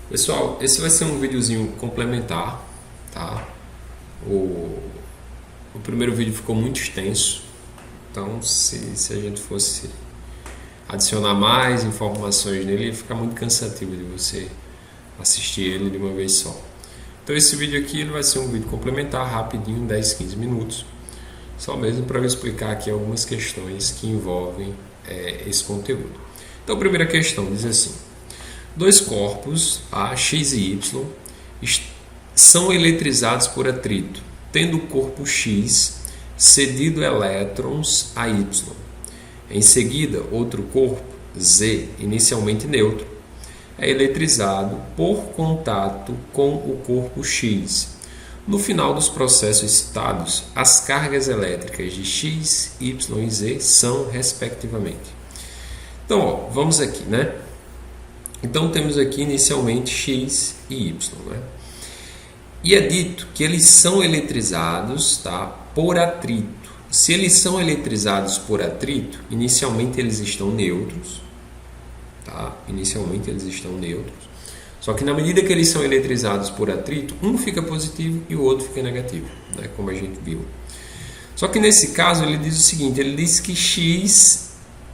Pessoal, esse vai ser um videozinho complementar, tá? O primeiro vídeo ficou muito extenso, então se a gente fosse adicionar mais informações nele, ia ficar muito cansativo de você assistir ele de uma vez só. Então esse vídeo aqui ele vai ser um vídeo complementar, rapidinho, 10, 15 minutos, só mesmo para eu explicar aqui algumas questões que envolvem esse conteúdo. Então a primeira questão diz assim: dois corpos, A, X e Y, são eletrizados por atrito, tendo o corpo X cedido elétrons a Y. Em seguida, outro corpo, Z, inicialmente neutro, é eletrizado por contato com o corpo X. No final dos processos citados, as cargas elétricas de X, Y e Z são respectivamente. Então, vamos aqui, né? Então temos aqui inicialmente X e Y, né? E é dito que eles são eletrizados, tá, por atrito. Se eles são eletrizados por atrito, inicialmente eles estão neutros, tá? Inicialmente eles estão neutros. Só que na medida que eles são eletrizados por atrito, um fica positivo e o outro fica negativo, né? Como a gente viu. Só que nesse caso ele diz o seguinte, ele diz que X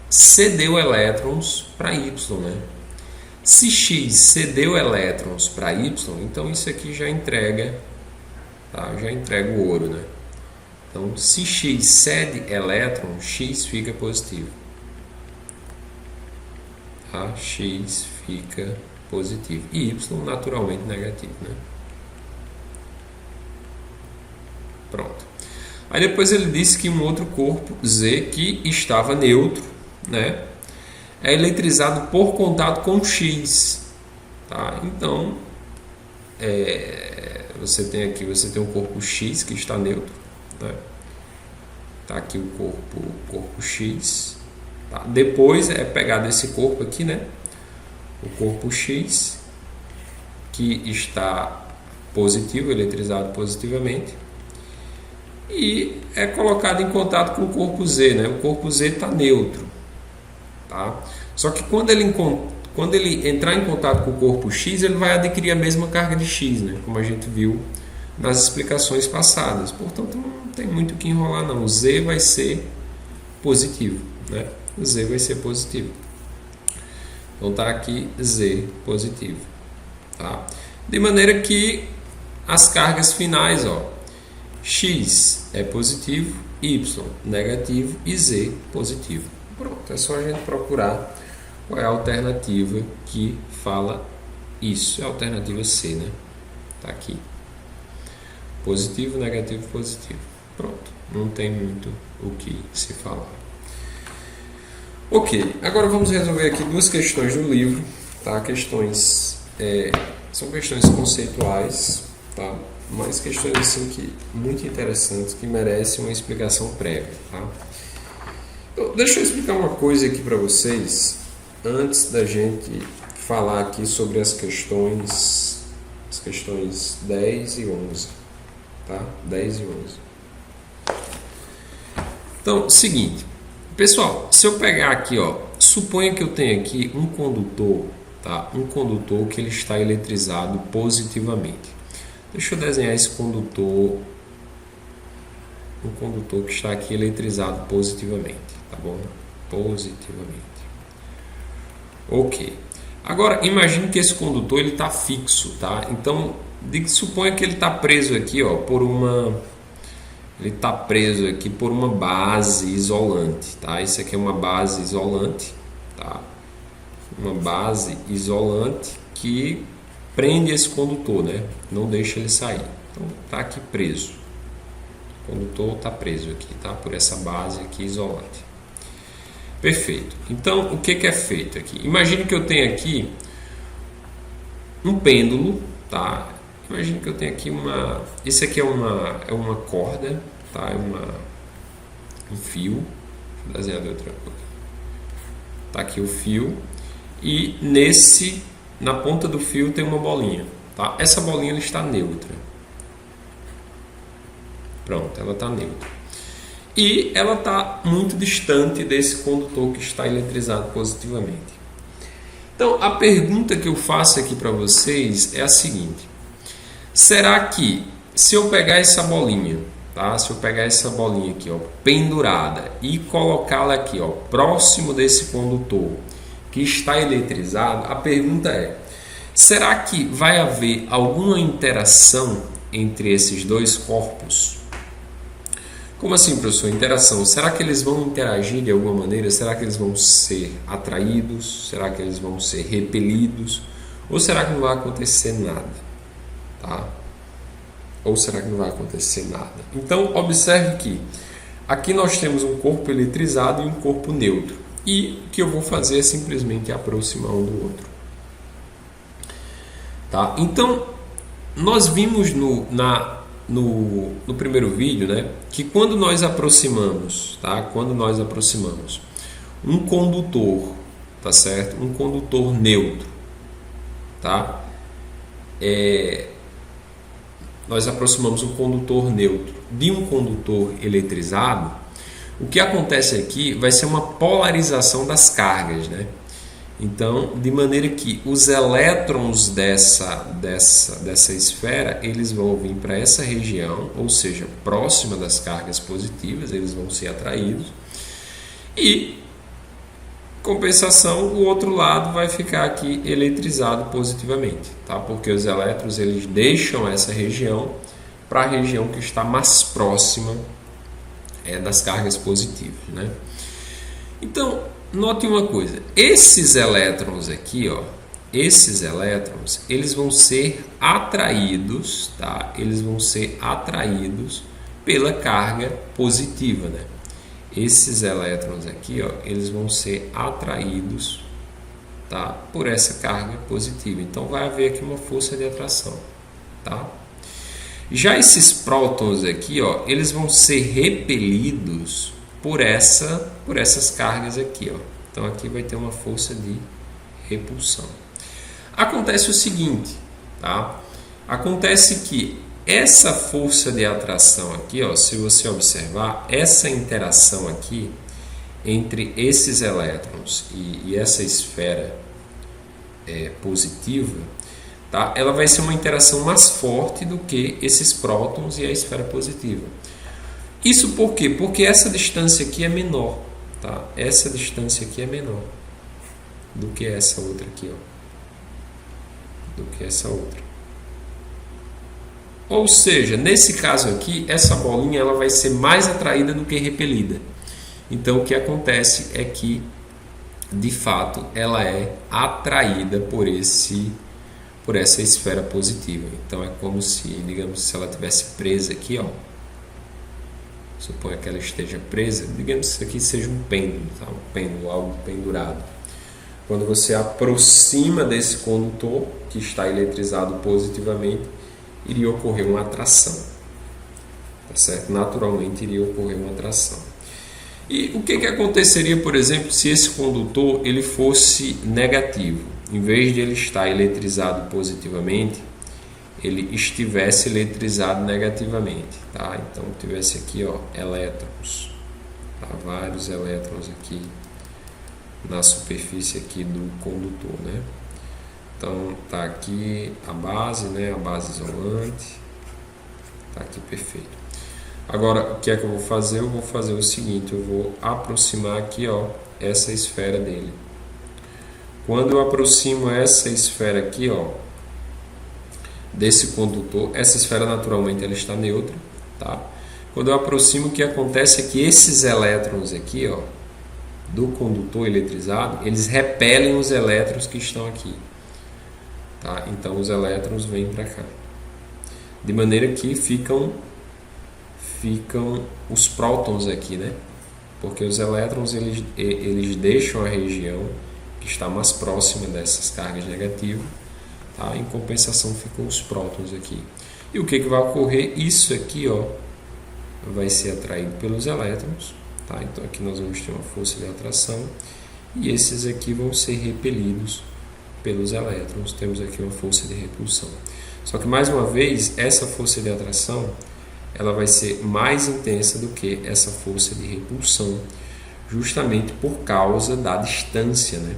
cedeu elétrons para Y, né? Se X cedeu elétrons para Y, então isso aqui já entrega, tá? Já entrega o ouro, né? Então, se X cede elétrons, X fica positivo. Tá? X fica positivo. E Y naturalmente negativo, né? Pronto. Aí depois ele disse que um outro corpo, Z, que estava neutro, né, é eletrizado por contato com X, tá? Então você tem um corpo X que está neutro, né? Tá aqui o corpo X, tá? Depois é pegado esse corpo aqui, né? O corpo X que está positivo, eletrizado positivamente, e é colocado em contato com o corpo Z, né? O corpo Z está neutro. Tá? Só que quando ele entrar em contato com o corpo X, ele vai adquirir a mesma carga de X, né? Como a gente viu nas explicações passadas. Portanto, não tem muito o que enrolar não. O Z vai ser positivo, né? O Z vai ser positivo. Então tá aqui Z positivo, tá? De maneira que as cargas finais, ó, X é positivo, Y negativo e Z positivo. Pronto, é só a gente procurar qual é a alternativa que fala isso. É a alternativa C, né? Tá aqui. Positivo, negativo, positivo. Pronto, não tem muito o que se falar. Ok, agora vamos resolver aqui duas questões do livro, tá? São questões conceituais, tá? Mas questões assim que muito interessantes, que merecem uma explicação prévia, tá? Então, deixa eu explicar uma coisa aqui para vocês antes da gente falar aqui sobre as questões 10 e 11, tá? 10 e 11. Então, seguinte, pessoal, se eu pegar aqui, ó, suponha que eu tenha aqui um condutor, tá? Um condutor que ele está eletrizado positivamente. Deixa eu desenhar esse condutor, um condutor que está aqui eletrizado positivamente, tá bom? Positivamente. Ok. Agora, imagine que esse condutor ele está fixo, tá? Então, suponha que ele está preso aqui, ó, ele está preso aqui por uma base isolante, tá? Isso aqui é uma base isolante, tá? Uma base isolante que prende esse condutor, né? Não deixa ele sair. Então, está aqui preso. O condutor está preso aqui, tá? Por essa base aqui isolante. Perfeito. Então, o que é feito aqui? Imagine que eu tenho aqui um pêndulo, tá? Imagine que eu tenho aqui isso aqui é uma corda, tá? Um fio. Deixa eu desenhar de outra coisa. Tá aqui o fio e na ponta do fio tem uma bolinha, tá? Essa bolinha ela está neutra. Pronto, ela está neutra. E ela está muito distante desse condutor que está eletrizado positivamente. Então, a pergunta que eu faço aqui para vocês é a seguinte: será que se eu pegar essa bolinha, tá? Se eu pegar essa bolinha aqui, ó, pendurada e colocá-la aqui, ó, próximo desse condutor que está eletrizado, a pergunta é: será que vai haver alguma interação entre esses dois corpos? Como assim, professor? Interação. Será que eles vão interagir de alguma maneira? Será que eles vão ser atraídos? Será que eles vão ser repelidos? Ou será que não vai acontecer nada? Tá? Ou será que não vai acontecer nada? Então, observe que aqui nós temos um corpo eletrizado e um corpo neutro. E o que eu vou fazer é simplesmente aproximar um do outro. Tá? Então, nós vimos no primeiro vídeo, né, que quando nós aproximamos, tá? Quando nós aproximamos um condutor, tá certo? Um condutor neutro, tá? Nós aproximamos um condutor neutro de um condutor eletrizado, o que acontece aqui vai ser uma polarização das cargas, né? Então, de maneira que os elétrons dessa esfera, eles vão vir para essa região, ou seja, próxima das cargas positivas, eles vão ser atraídos. E, compensação, o outro lado vai ficar aqui eletrizado positivamente, tá? Porque os elétrons eles deixam essa região para a região que está mais próxima das cargas positivas, né? Então, note uma coisa, esses elétrons aqui, ó, esses elétrons, eles vão ser atraídos, tá? Eles vão ser atraídos pela carga positiva, né? Esses elétrons aqui, ó, eles vão ser atraídos, tá? Por essa carga positiva. Então vai haver aqui uma força de atração, tá? Já esses prótons aqui, ó, eles vão ser repelidos por essas cargas aqui, ó. Então aqui vai ter uma força de repulsão. Acontece o seguinte, tá? Acontece que essa força de atração aqui, ó, se você observar, essa interação aqui entre esses elétrons e essa esfera positiva, tá? Ela vai ser uma interação mais forte do que esses prótons e a esfera positiva. Isso por quê? Porque essa distância aqui é menor, tá? Essa distância aqui é menor do que essa outra aqui, ó. Do que essa outra. Ou seja, nesse caso aqui, essa bolinha ela vai ser mais atraída do que repelida. Então, o que acontece é que, de fato, ela é atraída por essa esfera positiva. Então, é como se, digamos, se ela tivesse presa aqui, ó. Suponha que ela esteja presa, digamos que isso aqui seja um pêndulo, tá? Um pêndulo, algo pendurado. Quando você aproxima desse condutor, que está eletrizado positivamente, iria ocorrer uma atração, tá certo? Naturalmente iria ocorrer uma atração. E o que aconteceria, por exemplo, se esse condutor ele fosse negativo? Em vez de ele estar eletrizado positivamente, ele estivesse eletrizado negativamente, tá? Então tivesse aqui, ó, elétrons, tá? Vários elétrons aqui na superfície aqui do condutor, né? Então tá aqui a base, né? A base isolante, tá aqui perfeito. Agora o que é que eu vou fazer? Eu vou fazer o seguinte, eu vou aproximar aqui, ó, essa esfera dele. Quando eu aproximo essa esfera aqui, ó, desse condutor, essa esfera naturalmente ela está neutra, tá? Quando eu aproximo, o que acontece é que esses elétrons aqui, ó, do condutor eletrizado, eles repelem os elétrons que estão aqui, tá? Então os elétrons vêm para cá, de maneira que ficam os prótons aqui, né? Porque os elétrons eles deixam a região que está mais próxima dessas cargas negativas. Tá? Em compensação ficam os prótons aqui. E o que vai ocorrer? Isso aqui, ó, vai ser atraído pelos elétrons. Tá? Então aqui nós vamos ter uma força de atração. E esses aqui vão ser repelidos pelos elétrons. Temos aqui uma força de repulsão. Só que, mais uma vez, essa força de atração ela vai ser mais intensa do que essa força de repulsão, justamente por causa da distância, né?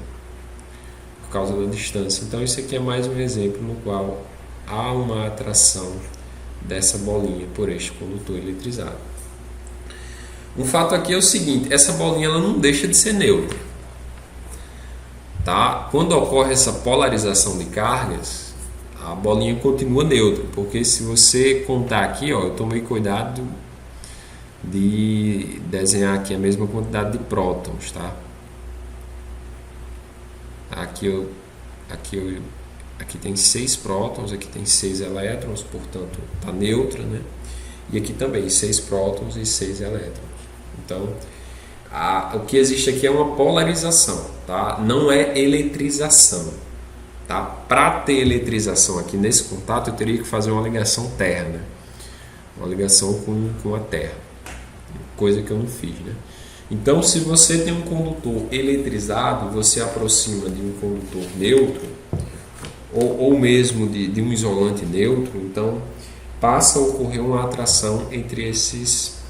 Por causa da distância. Então isso aqui é mais um exemplo no qual há uma atração dessa bolinha por este condutor eletrizado. Um fato aqui é o seguinte: essa bolinha ela não deixa de ser neutra, tá? Quando ocorre essa polarização de cargas, a bolinha continua neutra, porque se você contar aqui, ó, eu tomei cuidado de desenhar aqui a mesma quantidade de prótons, tá? Aqui tem 6 prótons, aqui tem 6 elétrons, portanto está neutra, né? E aqui também 6 prótons e 6 elétrons. Então, o que existe aqui é uma polarização, tá? Não é eletrização, tá? Para ter eletrização aqui nesse contato, eu teria que fazer uma ligação terna, uma ligação com a Terra, coisa que eu não fiz, né? Então, se você tem um condutor eletrizado, você aproxima de um condutor neutro, ou mesmo de um isolante neutro, então passa a ocorrer uma atração entre esses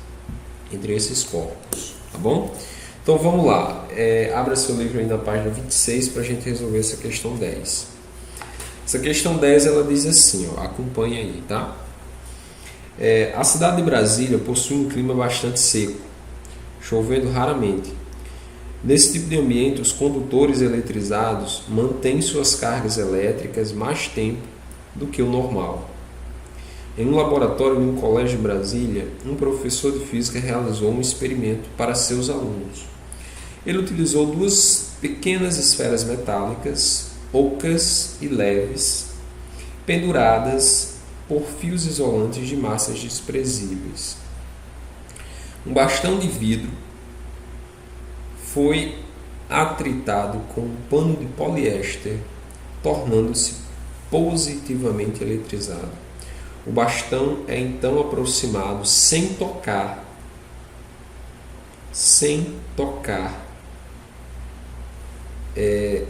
corpos, tá bom? Então vamos lá, abra seu livro aí na página 26 para a gente resolver essa questão 10. Essa questão 10 ela diz assim, ó, acompanha aí, tá? A cidade de Brasília possui um clima bastante seco, chovendo raramente. Nesse tipo de ambiente, os condutores eletrizados mantêm suas cargas elétricas mais tempo do que o normal. Em um laboratório de um colégio de Brasília, um professor de física realizou um experimento para seus alunos. Ele utilizou 2 pequenas esferas metálicas, ocas e leves, penduradas por fios isolantes de massas desprezíveis. Um bastão de vidro foi atritado com um pano de poliéster, tornando-se positivamente eletrizado. O bastão é então aproximado sem tocar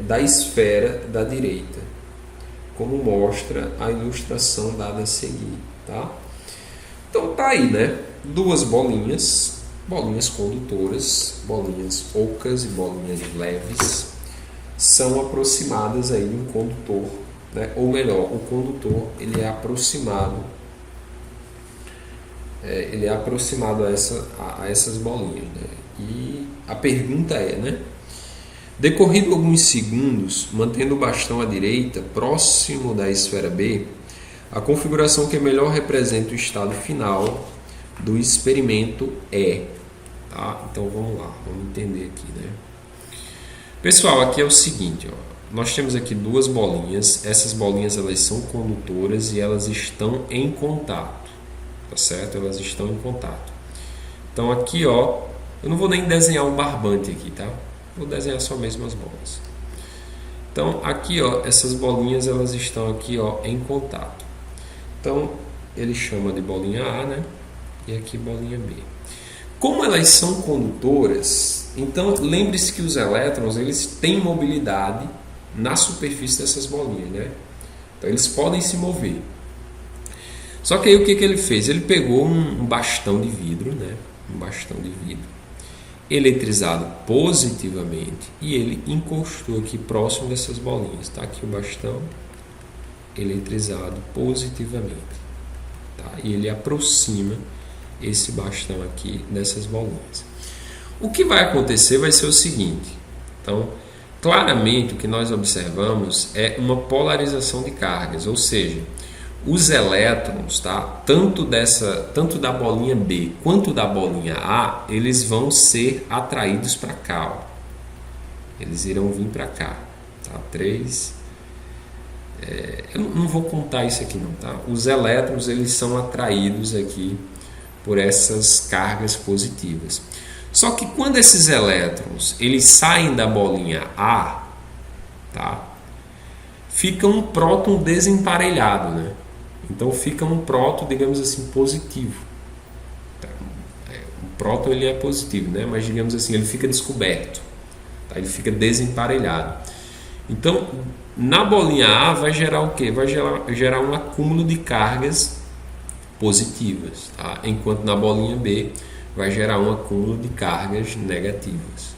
da esfera da direita, como mostra a ilustração dada a seguir, tá? Então tá aí, né? 2 bolinhas condutoras, bolinhas ocas e bolinhas leves, são aproximadas aí de um condutor, né? Ou melhor, o condutor ele é aproximado a essas bolinhas, né? E a pergunta é, né? Decorrido alguns segundos, mantendo o bastão à direita, próximo da esfera B, a configuração que melhor representa o estado final do experimento é, tá? Então vamos lá, vamos entender aqui, né? Pessoal, aqui é o seguinte, ó, nós temos aqui 2 bolinhas, essas bolinhas elas são condutoras e elas estão em contato, tá certo? Elas estão em contato. Então aqui, ó, eu não vou nem desenhar um barbante aqui, tá? Vou desenhar só mesmo as bolas. Então aqui, ó, essas bolinhas elas estão aqui, ó, em contato. Então ele chama de bolinha A, né? E aqui bolinha B. Como elas são condutoras, então lembre-se que os elétrons eles têm mobilidade na superfície dessas bolinhas, né? Então eles podem se mover. Só que aí o que ele fez? Ele pegou um bastão de vidro, né? Um bastão de vidro eletrizado positivamente e ele encostou aqui próximo dessas bolinhas. Tá aqui o bastão eletrizado positivamente, tá? E ele aproxima esse bastão aqui dessas bolinhas. O que vai acontecer vai ser o seguinte. Então, claramente o que nós observamos é uma polarização de cargas, ou seja, os elétrons, tá? Tanto da bolinha B quanto da bolinha A, eles vão ser atraídos para cá, ó. Eles irão vir para cá, tá? 3. Eu não vou contar isso aqui não, tá? Os elétrons eles são atraídos aqui por essas cargas positivas. Só que quando esses elétrons eles saem da bolinha A, tá? Fica um próton desemparelhado, né? Então fica um próton, digamos assim, positivo. Tá? O próton ele é positivo, né? Mas digamos assim, ele fica descoberto, tá? Ele fica desemparelhado. Então, na bolinha A vai gerar o quê? Vai gerar um acúmulo de cargas positivas, tá? Enquanto na bolinha B vai gerar um acúmulo de cargas negativas.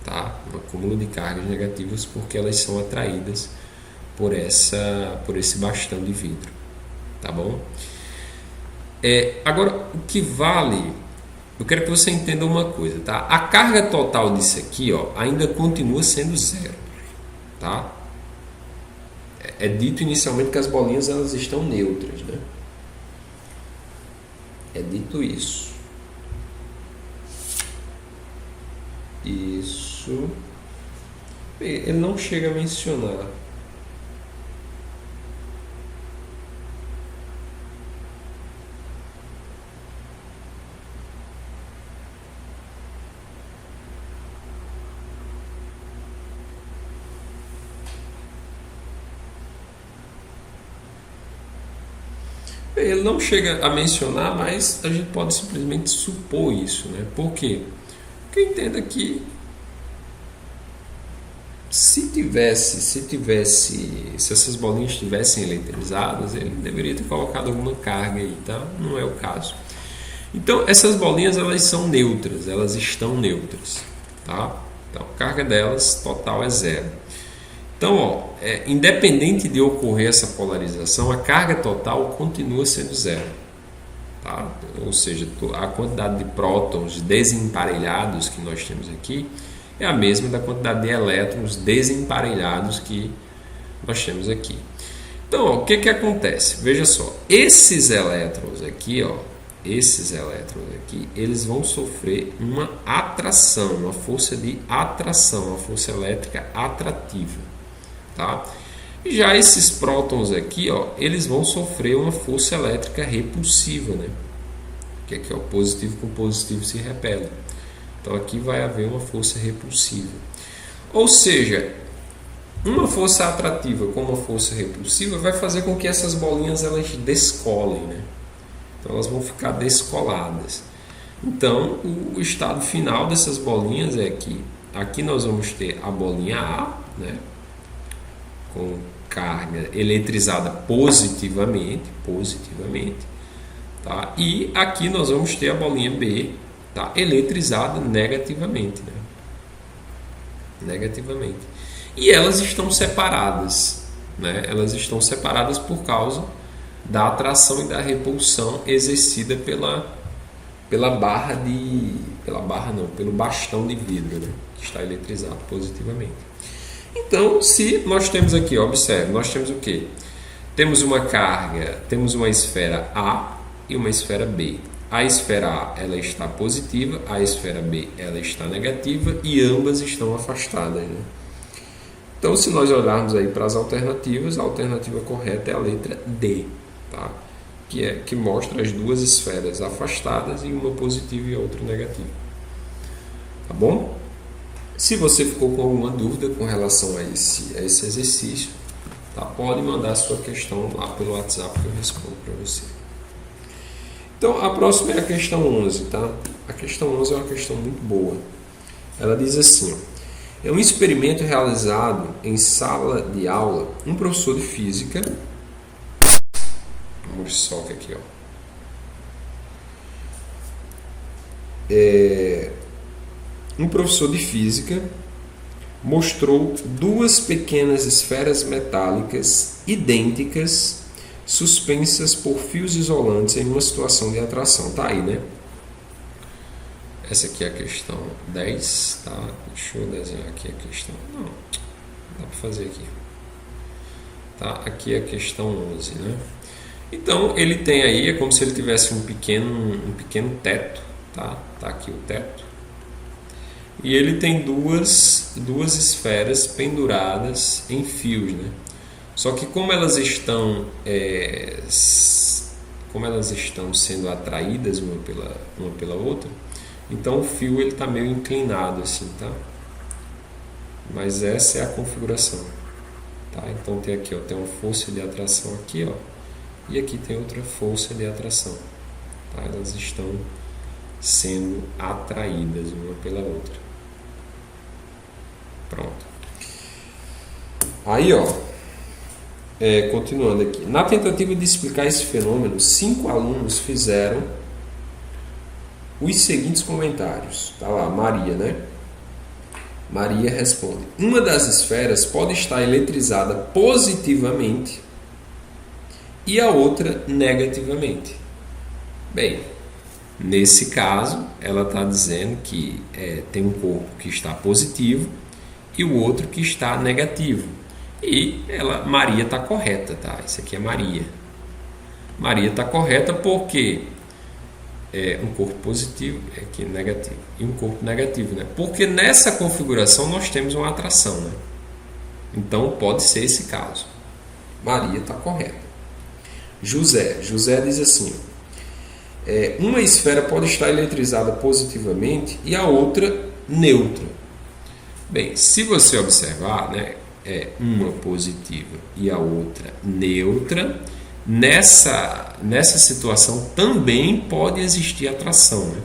tá? Um acúmulo de cargas negativas porque elas são atraídas por esse bastão de vidro, tá bom? Agora, o que vale, eu quero que você entenda uma coisa, tá? A carga total disso aqui, ó, ainda continua sendo zero, tá? É dito inicialmente que as bolinhas elas estão neutras, né? É dito isso. Isso. Ele não chega a mencionar. Ele não chega a mencionar, mas a gente pode simplesmente supor isso, né? Por quê? Porque entenda que se essas bolinhas estivessem eletrizadas, ele deveria ter colocado alguma carga aí, tá? Não é o caso. Então, essas bolinhas elas são neutras, elas estão neutras, tá? Então, a carga delas total é zero. Então, ó, independente de ocorrer essa polarização, a carga total continua sendo zero. Tá? Ou seja, a quantidade de prótons desemparelhados que nós temos aqui é a mesma da quantidade de elétrons desemparelhados que nós temos aqui. Então, ó, o que acontece? Veja só, esses elétrons aqui, eles vão sofrer uma atração, uma força de atração, uma força elétrica atrativa. Tá? E já esses prótons aqui, ó, eles vão sofrer uma força elétrica repulsiva, né? Que aqui, ó, positivo com positivo se repelem. Então aqui vai haver uma força repulsiva. Ou seja, uma força atrativa com uma força repulsiva vai fazer com que essas bolinhas elas descolem, né? Então elas vão ficar descoladas. Então o estado final dessas bolinhas é que aqui nós vamos ter a bolinha A, né? Com carga eletrizada positivamente, tá? E aqui nós vamos ter a bolinha B, tá? Eletrizada negativamente, né? Negativamente. E elas estão separadas, né? Elas estão separadas por causa da atração e da repulsão exercida pelo bastão de vidro, né? Que está eletrizado positivamente. Então, se nós temos aqui, observe, nós temos o quê? Temos uma carga, temos uma esfera A e uma esfera B. A esfera A ela está positiva, a esfera B ela está negativa e ambas estão afastadas, né? Então, se nós olharmos aí para as alternativas, a alternativa correta é a letra D, tá? Que mostra as duas esferas afastadas e uma positiva e outra negativa. Tá bom? Se você ficou com alguma dúvida com relação a esse exercício, tá? Pode mandar a sua questão lá pelo WhatsApp que eu respondo para você. Então, a próxima é a questão 11, tá? A questão 11 é uma questão muito boa. Ela diz assim, ó, é um experimento realizado em sala de aula, um professor de física, vamos só aqui, ó. Um professor de física mostrou duas pequenas esferas metálicas idênticas suspensas por fios isolantes em uma situação de atração. Tá aí, né? Essa aqui é a questão 10, tá? Deixa eu desenhar aqui a questão. Não, dá para fazer aqui. Tá? Aqui é a questão 11, né? Então, ele tem aí, é como se ele tivesse um pequeno teto, tá? Tá aqui o teto. E ele tem duas esferas penduradas em fios, né? Só que como elas estão sendo atraídas uma pela outra, então o fio ele está meio inclinado assim, tá? Mas essa é a configuração, tá? Então tem aqui, ó, tem uma força de atração aqui, ó, e aqui tem outra força de atração, tá? Elas estão sendo atraídas uma pela outra. Pronto. Aí, ó, continuando aqui. Na tentativa de explicar esse fenômeno, 5 alunos fizeram os seguintes comentários. Tá lá, Maria, né? Maria responde: uma das esferas pode estar eletrizada positivamente e a outra negativamente. Bem, nesse caso, ela está dizendo que tem um corpo que está positivo e o outro que está negativo. E Maria está correta, tá? Isso aqui é Maria. Maria está correta porque um corpo positivo aqui negativo e um corpo negativo, né? Porque nessa configuração nós temos uma atração, né? Então pode ser esse caso. Maria está correta. José diz assim: uma esfera pode estar eletrizada positivamente e a outra neutra. Bem, se você observar, né, uma positiva e a outra neutra, nessa situação também pode existir atração, né?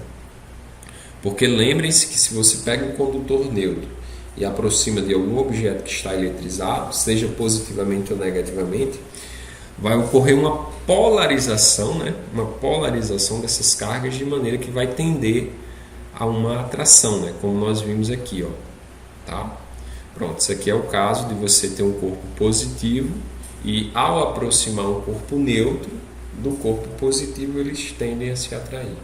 Porque lembrem-se que se você pega um condutor neutro e aproxima de algum objeto que está eletrizado, seja positivamente ou negativamente, vai ocorrer uma polarização, né? Uma polarização dessas cargas de maneira que vai tender a uma atração, né? Como nós vimos aqui, ó, tá? Pronto, isso aqui é o caso de você ter um corpo positivo e ao aproximar um corpo neutro do corpo positivo, eles tendem a se atrair.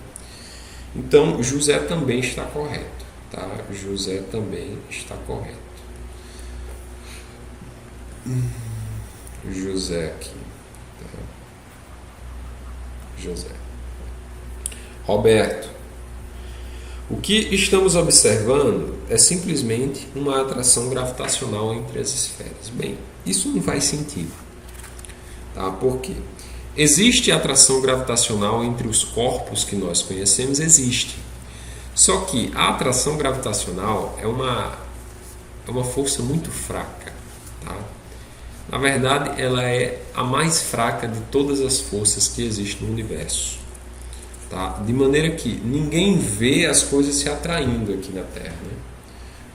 Então, José também está correto, tá? José também está correto. José aqui. Tá? José. Roberto. O que estamos observando é simplesmente uma atração gravitacional entre as esferas. Bem, isso não faz sentido. Tá? Por quê? Existe atração gravitacional entre os corpos que nós conhecemos? Existe. Só que a atração gravitacional é uma força muito fraca. Tá? Na verdade, ela é a mais fraca de todas as forças que existem no universo. Tá? De maneira que ninguém vê as coisas se atraindo aqui na Terra. Né?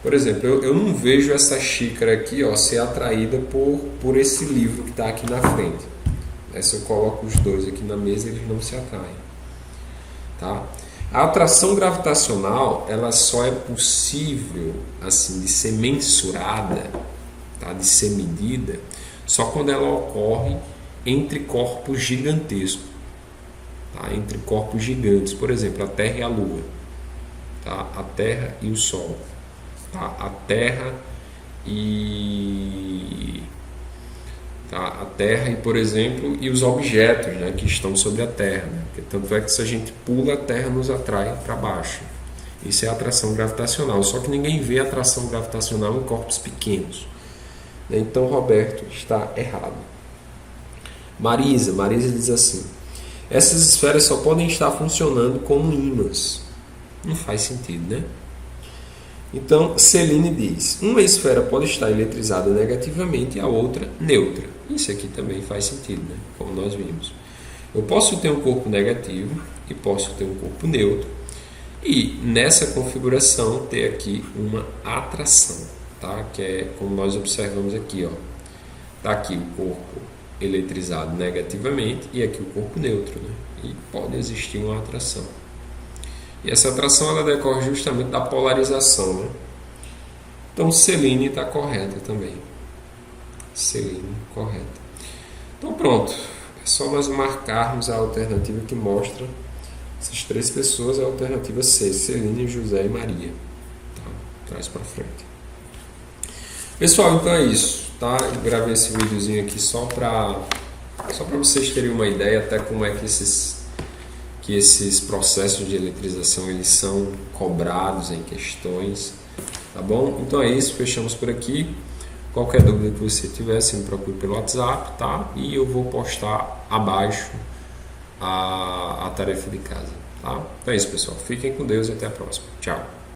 Por exemplo, eu não vejo essa xícara aqui, ó, ser atraída por esse livro que está aqui na frente. Se eu coloco os dois aqui na mesa, eles não se atraem. Tá? A atração gravitacional ela só é possível assim, de ser mensurada, tá? De ser medida, só quando ela ocorre entre corpos gigantescos. Tá? Entre corpos gigantes, por exemplo, a Terra e a Lua, tá? A Terra e o Sol, tá? A Terra e por exemplo, e os objetos, né, que estão sobre a Terra, né? Porque tanto é que se a gente pula, a Terra nos atrai para baixo. Isso é atração gravitacional. Só que ninguém vê atração gravitacional em corpos pequenos. Então, Roberto está errado. Marisa diz assim: essas esferas só podem estar funcionando como ímãs. Não faz sentido, né? Então, Celine diz: uma esfera pode estar eletrizada negativamente e a outra neutra. Isso aqui também faz sentido, né? Como nós vimos. Eu posso ter um corpo negativo e posso ter um corpo neutro. E nessa configuração ter aqui uma atração, tá? Que é como nós observamos aqui, ó. Tá aqui o corpo eletrizado negativamente e aqui o corpo neutro, né? E pode existir uma atração. E essa atração ela decorre justamente da polarização, né? Então Celine está correta também. Celine, correta. Então pronto. É só nós marcarmos a alternativa que mostra essas três pessoas, a alternativa C, Celine, José e Maria. Tá? Traz para frente. Pessoal, então é isso. Tá? Eu gravei esse videozinho aqui só para vocês terem uma ideia até como é que esses processos de eletrização eles são cobrados em questões, tá bom? Então é isso, fechamos por aqui. Qualquer dúvida que você tiver, você me procure pelo WhatsApp, tá? E eu vou postar abaixo a tarefa de casa, tá? Então é isso, pessoal. Fiquem com Deus e até a próxima. Tchau.